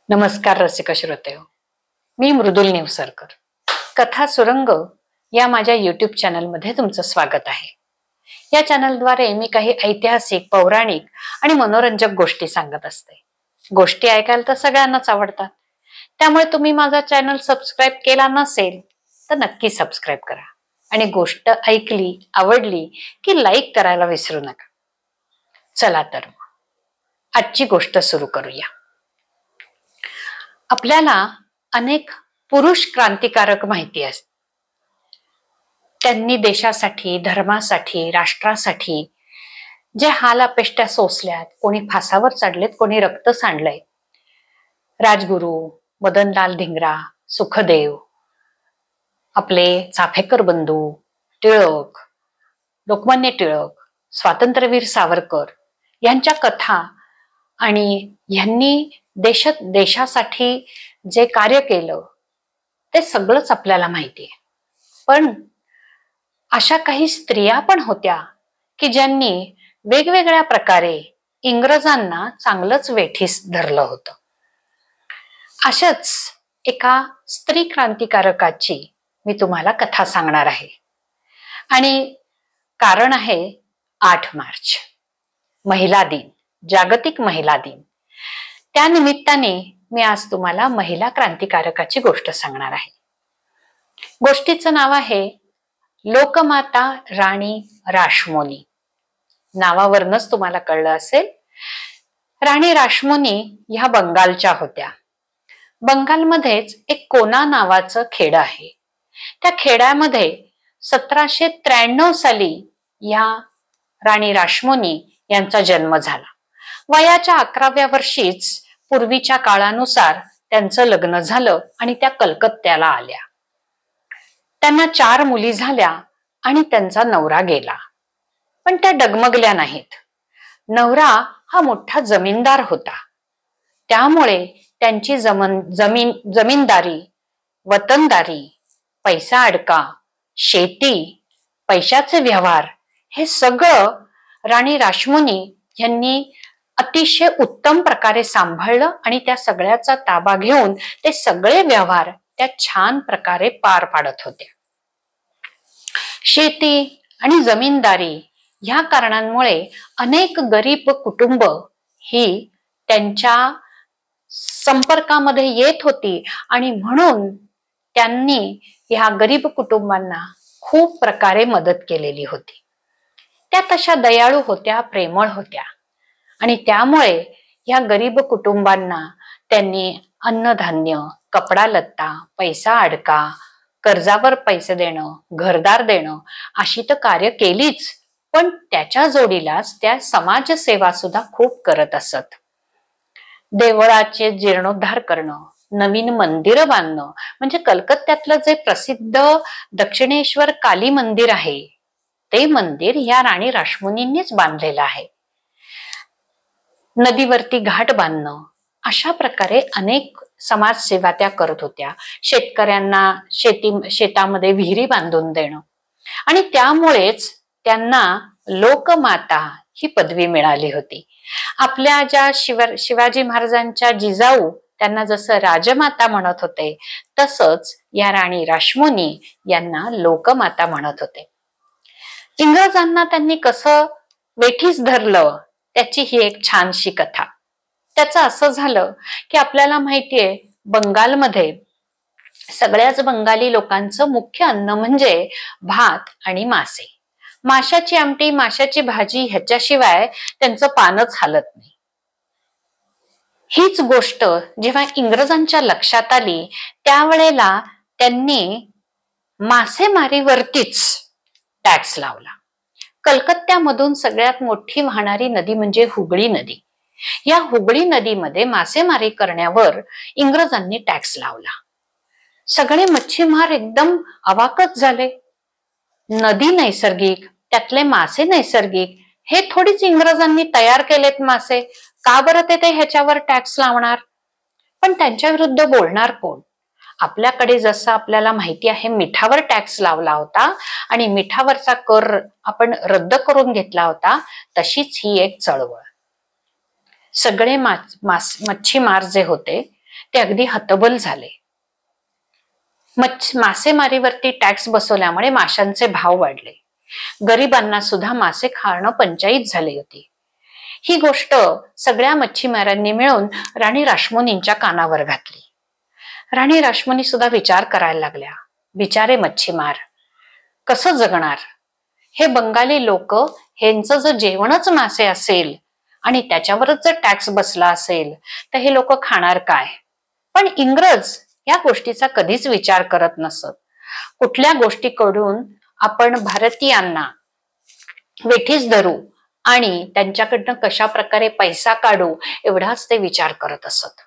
नमस्कार रसिक श्रोतेहो, मी मृदुल नेवसरकर. कथा सुरंग या माझ्या युट्यूब चॅनलमध्ये तुमचं स्वागत आहे. या चॅनलद्वारे मी काही ऐतिहासिक, पौराणिक आणि मनोरंजक गोष्टी सांगत असते. गोष्टी ऐकायला तर सगळ्यांनाच आवडतात, त्यामुळे तुम्ही माझा चॅनल सबस्क्राईब केला नसेल तर नक्की सबस्क्राईब करा आणि गोष्ट ऐकली, आवडली की लाईक करायला विसरू नका. चला तर आजची गोष्ट सुरू करूया. आपल्याला अनेक पुरुष क्रांतिकारक माहिती असतात. त्यांनी देशासाठी, धर्मासाठी, राष्ट्रासाठी जे हाल अपेष्टा सोसल्यात, कोणी फासावर चढलेत, कोणी रक्त सांडलंय. राजगुरू, मदनलाल धिंगरा, सुखदेव, आपले चाफेकर बंधू, टिळक, लोकमान्य टिळक, स्वातंत्र्यवीर सावरकर यांच्या कथा आणि यांनी देशासाठी जे कार्य केलं ते सगळंच आपल्याला माहिती आहे. पण अशा काही स्त्रिया पण होत्या की ज्यांनी वेगवेगळ्या प्रकारे इंग्रजांना चांगलंच वेठीस धरलं होतं. अशाच एका स्त्री क्रांतिकारकाची मी तुम्हाला कथा सांगणार आहे आणि कारण आहे 8 मार्च, महिला दिन, जागतिक महिला दिन. त्या निमित्ताने मी आज तुम्हाला महिला क्रांतिकारकाची गोष्ट सांगणार आहे. गोष्टीचं नाव आहे लोकमाता राणी रासमोनी. नावावरूनच तुम्हाला कळलं असेल. राणी रासमोनी ह्या बंगालच्या होत्या. बंगालमध्येच एक कोना नावाचं खेड आहे. त्या खेड्यामध्ये 1793 साली या राणी रासमोनी यांचा जन्म झाला. वयाच्या 11व्या वर्षीच पूर्वीच्या काळानुसार त्यांचं लग्न झालं आणि त्या कलकत्त्याला आल्या. त्यांना 4 मुली झाल्या आणि त्यांचा नवरा गेला. पण त्या डगमगल्या नाहीत. नवरा हा मोठा जमीनदार होता, त्यामुळे त्यांची जमीनदारी, वतनदारी, पैसा अडका, शेती, पैशाचे व्यवहार हे सगळं राणी रासमोनी यांनी अतिशय उत्तम प्रकारे सांभाळलं आणि त्या सगळ्याचा ताबा घेऊन ते सगळे व्यवहार त्या छान प्रकारे पार पाडत होत्या. शेती आणि जमीनदारी ह्या कारणांमुळे अनेक गरीब कुटुंब ही त्यांच्या संपर्कामध्ये येत होती आणि म्हणून त्यांनी ह्या गरीब कुटुंबांना खूप प्रकारे मदत केलेली होती. त्या तशा दयाळू होत्या, प्रेमळ होत्या आणि त्यामुळे या गरीब कुटुंबांना त्यांनी अन्नधान्य, कपडा लत्ता, पैसा अडका, कर्जावर पैसे देणं, घरदार देणं अशी तर कार्य केलीच, पण त्याच्या जोडीलाच त्या समाजसेवा सुद्धा खूप करत असत. देवळाचे जीर्णोद्धार करणं, नवीन मंदिरं बांधणं, म्हणजे कलकत्त्यातलं जे प्रसिद्ध दक्षिणेश्वर काली मंदिर आहे ते मंदिर या राणी रासमोनींनीच बांधलेलं आहे. नदीवरती घाट बांधणं, अशा प्रकारे अनेक समाजसेवा त्या करत होत्या. शेतकऱ्यांना शेतामध्ये विहिरी बांधून देणं आणि त्यामुळेच त्यांना लोकमाता ही पदवी मिळाली होती. आपल्या ज्या शिवाजी महाराजांच्या जिजाऊ त्यांना जसं राजमाता म्हणत होते, तसंच या राणी रासमोनी यांना लोकमाता म्हणत होते. इंग्रजांना त्यांनी कसं वेठीस धरलं त्याची ही एक छानशी कथा. त्याचं असं झालं की आपल्याला माहितीये, बंगालमध्ये सगळ्याच बंगाली लोकांचं मुख्य अन्न म्हणजे भात आणि मासे. माशाची आमटी, माशाची भाजी ह्याच्याशिवाय त्यांचं पानच हालत नाही. हीच गोष्ट जेव्हा इंग्रजांच्या लक्षात आली त्यावेळेला त्यांनी मासेमारीवरतीच टॅक्स लावला. कलकत्त्यामधून सगळ्यात मोठी वाहणारी नदी म्हणजे हुगळी नदी. या हुगळी नदीमध्ये मासेमारी करण्यावर इंग्रजांनी टॅक्स लावला. सगळे मच्छीमार एकदम अवाकच झाले. नदी नैसर्गिक, त्यातले मासे नैसर्गिक, हे थोडीच इंग्रजांनी तयार केलेत मासे, का बरं ते ह्याच्यावर टॅक्स लावणार? पण त्यांच्या विरुद्ध बोलणार कोण? आपल्याकडे जसं आपल्याला माहिती आहे मिठावर टॅक्स लावला होता आणि मिठावरचा कर आपण रद्द करून घेतला होता, तशीच ही एक चळवळ. सगळे मच्छीमार जे होते ते अगदी हतबल झाले. मासेमारीवरती टॅक्स बसवल्यामुळे माशांचे भाव वाढले. गरिबांना सुद्धा मासे खाणं पंचायत झाली होती. ही गोष्ट सगळ्या मच्छीमारांनी मिळून राणी रासमणींच्या कानावर घातली. राणी रासमणी सुद्धा विचार करायला लागल्या, बिचारे मच्छीमार कसं जगणार? हे बंगाली लोक, ह्यांचं जर जेवणच मासे असेल आणि त्याच्यावरच जर टॅक्स बसला असेल तर हे लोक खाणार काय? पण इंग्रज या गोष्टीचा कधीच विचार करत नसत. कुठल्या गोष्टीकडून आपण भारतीयांना वेठीस धरू आणि त्यांच्याकडनं कशा प्रकारे पैसा काढू एवढाच ते विचार करत असत.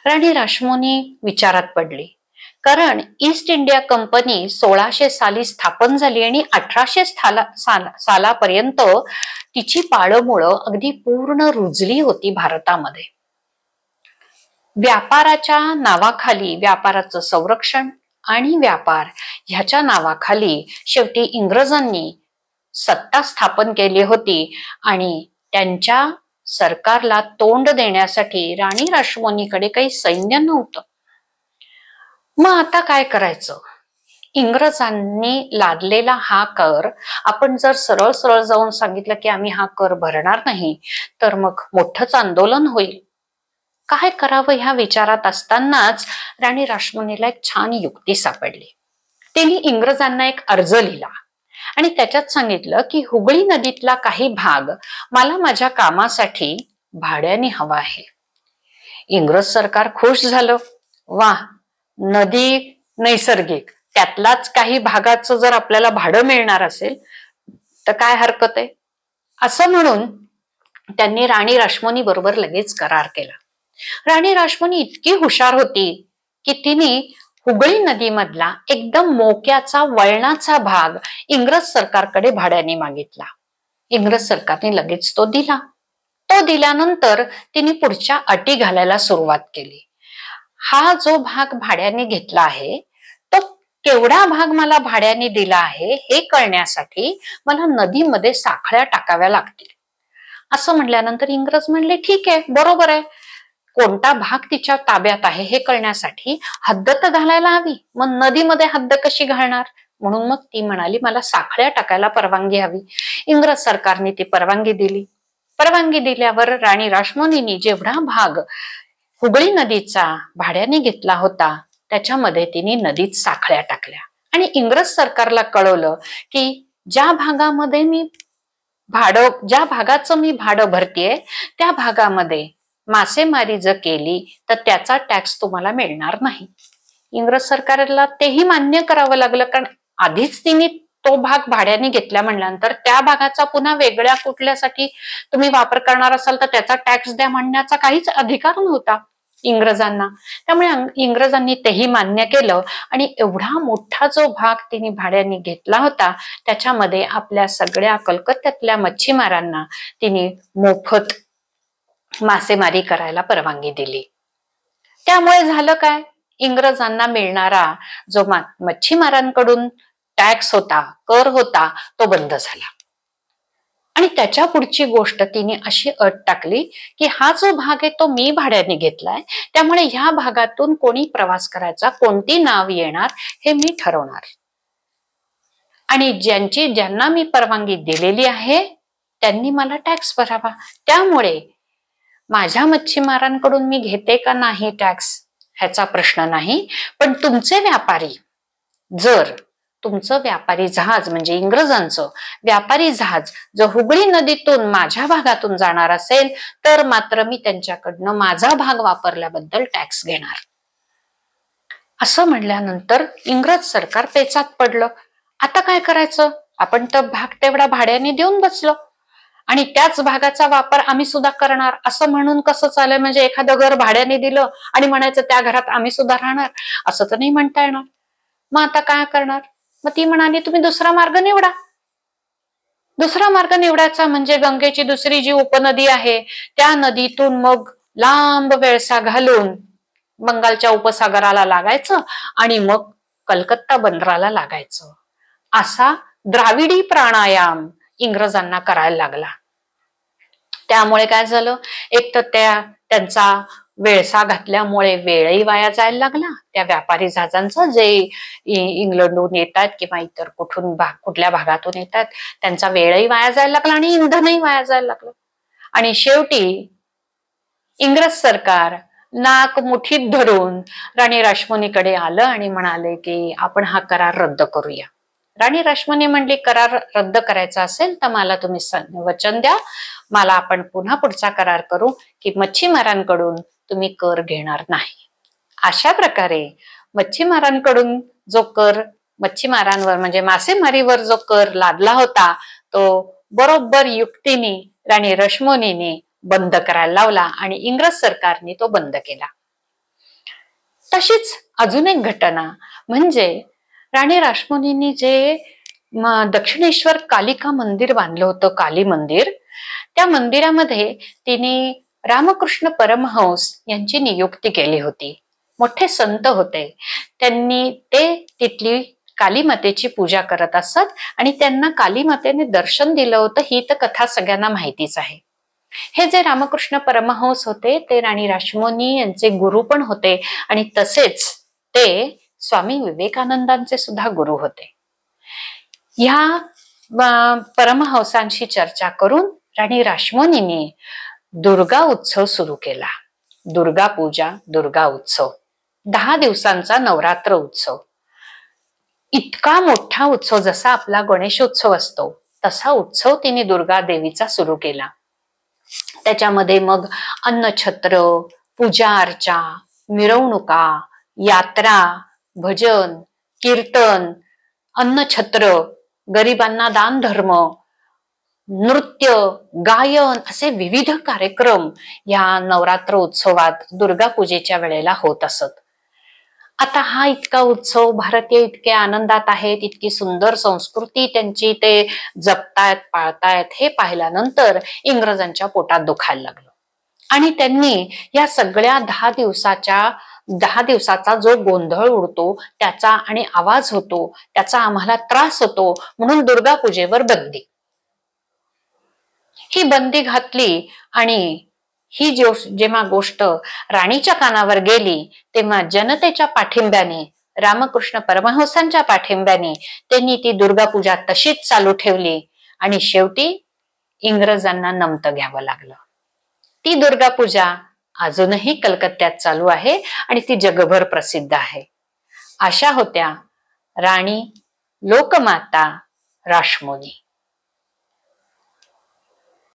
राणी रासमणी विचारात पडली, कारण ईस्ट इंडिया कंपनी 1600 साली स्थापन झाली आणि 1800 सालापर्यंत तिची पाळंमुळं अगदी पूर्ण रुजली होती भारतामध्ये. व्यापाराच्या नावाखाली, व्यापाराचं संरक्षण आणि व्यापार ह्याच्या नावाखाली शेवटी इंग्रजांनी सत्ता स्थापन केली होती आणि त्यांच्या सरकारला तोंड देण्यासाठी राणी रासमणीकडे काही सैन्य नव्हतं. मग आता काय करायचं? इंग्रजांनी लादलेला हा कर आपण जर सरळ सरळ जाऊन सांगितलं की आम्ही हा कर भरणार नाही तर मग मोठंच आंदोलन होईल. काय करावं ह्या विचारात असतानाच राणी रासमणीला एक छान युक्ती सापडली. त्यांनी इंग्रजांना एक अर्ज लिहिला आणि त्याच्यात सांगितलं की हुगळी नदीतला काही भाग मला माझ्या कामासाठी भाड्याने हवा आहे. इंग्रज सरकार खुश झालं. वा, नदी नैसर्गिक, त्यातलाच काही भागाचं जर आपल्याला भाडं मिळणार असेल तर काय हरकत आहे, असं म्हणून त्यांनी राणी रासमणी बरोबर लगेच करार केला. राणी रासमणी इतकी हुशार होती की तिने हुगळी नदीमधला एकदम मोक्याचा वळणाचा भाग इंग्रज सरकारकडे भाड्याने मागितला. इंग्रज सरकारने लगेच तो दिला. तो दिल्यानंतर तिने पुढच्या अटी घालायला सुरुवात केली. हा जो भाग भाड्याने घेतला आहे तो केवढा भाग मला भाड्याने दिला आहे हे कळण्यासाठी मला नदीमध्ये साखळ्या टाकाव्या लागतील. असं म्हणल्यानंतर इंग्रज म्हणले ठीक आहे, बरोबर आहे, कोणता भाग तिच्या ताब्यात आहे हे कळण्यासाठी हद्द तर घालायला हवी, मग नदीमध्ये हद्द कशी घालणार? म्हणून मग ती म्हणाली मला साखळ्या टाकायला परवानगी हवी. इंग्रज सरकारने ती परवानगी दिली. परवानगी दिल्यावर राणी रासमणींनी जेवढा भाग हुगळी नदीचा भाड्याने घेतला होता त्याच्यामध्ये तिने नदीत साखळ्या टाकल्या आणि इंग्रज सरकारला कळवलं की ज्या भागाचं मी भाडं भरतीये त्या भागामध्ये मासेमारी जर केली तर त्याचा टॅक्स तुम्हाला मिळणार नाही. इंग्रज सरकारला तेही मान्य करावं लागलं, कारण आधीच तिने तो भाग भाड्याने घेतल्या म्हणल्यानंतर त्या भागाचा पुन्हा वेगळ्या कुठल्यासाठी तुम्ही वापर करणार असाल तर त्याचा टॅक्स द्या म्हणण्याचा काहीच अधिकार नव्हता इंग्रजांना. त्यामुळे इंग्रजांनी तेही मान्य केलं आणि एवढा मोठा जो भाग तिने भाड्याने घेतला होता त्याच्यामध्ये आपल्या सगळ्या कलकत्त्यातल्या मच्छीमारांना तिने मोफत मासेमारी करायला परवानगी दिली. त्यामुळे झालं काय, इंग्रजांना मिळणारा जो मच्छीमारांकडून टॅक्स होता, कर होता, तो बंद झाला. आणि त्याच्या पुढची गोष्ट तिने अशी अट टाकली की हा जो भाग आहे तो मी भाड्याने घेतलाय, त्यामुळे ह्या भागातून कोणी प्रवास करायचा, कोणती नाव येणार हे मी ठरवणार आणि ज्यांना मी परवानगी दिलेली आहे त्यांनी मला टॅक्स भरावा. त्यामुळे माझ्या मच्छीमारांकडून मी घेते का नाही टॅक्स ह्याचा प्रश्न नाही, पण तुमचे व्यापारी, जर तुमचं व्यापारी जहाज म्हणजे इंग्रजांचं व्यापारी जहाज जर हुगळी नदीतून माझ्या भागातून जाणार असेल तर मात्र मी त्यांच्याकडनं माझा भाग वापरल्याबद्दल टॅक्स घेणार. असं म्हणल्यानंतर इंग्रज सरकार पेचात पडलं. आता काय करायचं? आपण तर भाग तेवढा भाड्याने देऊन बसलो आणि त्याच भागाचा वापर आम्ही सुद्धा करणार असं म्हणून कसं चालेल? म्हणजे एखादं घर भाड्याने दिलं आणि म्हणायचं त्या घरात आम्ही सुद्धा राहणार, असं तर नाही म्हणता येणार. मग आता काय करणार? मग ती म्हणाली तुम्ही दुसरा मार्ग निवडा. दुसरा मार्ग निवडायचा म्हणजे गंगेची दुसरी जी उपनदी आहे त्या नदीतून मग लांब वेळसा घालून बंगालच्या उपसागराला लागायचं आणि मग कलकत्ता बंदराला लागायचं. असा द्राविडी प्राणायाम इंग्रजांना करायला लागला. त्यामुळे काय झालं, एक तर त्यांचा वेळसा घातल्यामुळे वेळही वाया जायला लागला त्या व्यापारी जहाजांचा, जे इंग्लंडहून येतात किंवा इतर कुठल्या भागातून येतात, त्यांचा वेळही वाया जायला लागला आणि इंधनही वाया जायला लागलं. आणि शेवटी इंग्रज सरकार नाक मुठीत धरून राणी रासमणीकडे आलं आणि म्हणाले की आपण हा करार रद्द करूया. राणी रासमणी म्हणली, करार रद्द करायचा असेल तर मला तुम्ही वचन द्या, मला आपण पुन्हा पुढचा करार करू की मच्छीमारांकडून तुम्ही कर घेणार नाही. अशा प्रकारे मच्छीमारांकडून जो कर, मच्छीमारांवर म्हणजे मासेमारीवर जो कर लादला होता, तो बरोबर युक्तीने राणी रासमणीने बंद करायला लावला आणि इंग्रज सरकारने तो बंद केला. तशीच अजून एक घटना म्हणजे राणी रासमणींनी जे दक्षिणेश्वर कालिका मंदिर बांधलं होतं, काली मंदिर, त्या मंदिरामध्ये तिने रामकृष्ण परमहंस यांची नियुक्ती केली होती. मोठे संत होते, त्यांनी ते तिथली कालीमातेची पूजा करत असत आणि त्यांना कालीमातेने दर्शन दिलं होतं. ही तर कथा सगळ्यांना माहितीच आहे. हे जे रामकृष्ण परमहंस होते ते राणी रासमणी यांचे गुरु पण होते आणि तसेच ते स्वामी विवेकानंदांचे सुद्धा गुरु होते. ह्या परमहंसांशी चर्चा करून राणी रासमणींनी दुर्गा उत्सव सुरू केला. दुर्गा पूजा, दुर्गा उत्सव, 10 दिवसांचा नवरात्र उत्सव. इतका मोठा उत्सव, जसा आपला गणेशोत्सव असतो तसा उत्सव तिने दुर्गा देवीचा सुरू केला. त्याच्यामध्ये मग अन्नछत्र, पूजा अर्चा, मिरवणुका, यात्रा, भजन, कीर्तन, अन्नछत्र, गरिबांना दान धर्म, नृत्य, गायन असे विविध कार्यक्रम या नवरात्र उत्सवात दुर्गा पूजेच्या वेळेला होत असत. आता हा इतका उत्सव भारतीय इतके आनंदात आहेत, इतकी सुंदर संस्कृती त्यांची ते जपतायत, पाळतायत, हे पाहिल्यानंतर इंग्रजांच्या पोटात दुखायला लागलं आणि त्यांनी या सगळ्या 10 दिवसाचा जो गोंधळ उडतो त्याचा आणि आवाज होतो त्याचा आम्हाला त्रास होतो म्हणून दुर्गा पूजेवर बंदी. ही बंदी घातली आणि ही जेव्हा गोष्ट राणीच्या कानावर गेली तेव्हा जनतेच्या पाठिंब्याने, रामकृष्ण परमहंसांच्या पाठिंब्याने त्यांनी ती दुर्गा पूजा तशीच चालू ठेवली आणि शेवटी इंग्रजांना नमतं घ्यावं लागलं. ती दुर्गा पूजा अजूनही कलकत्त्यात चालू आहे आणि ती जगभर प्रसिद्ध आहे. अशा होत्या राणी लोकमाता रासमणी.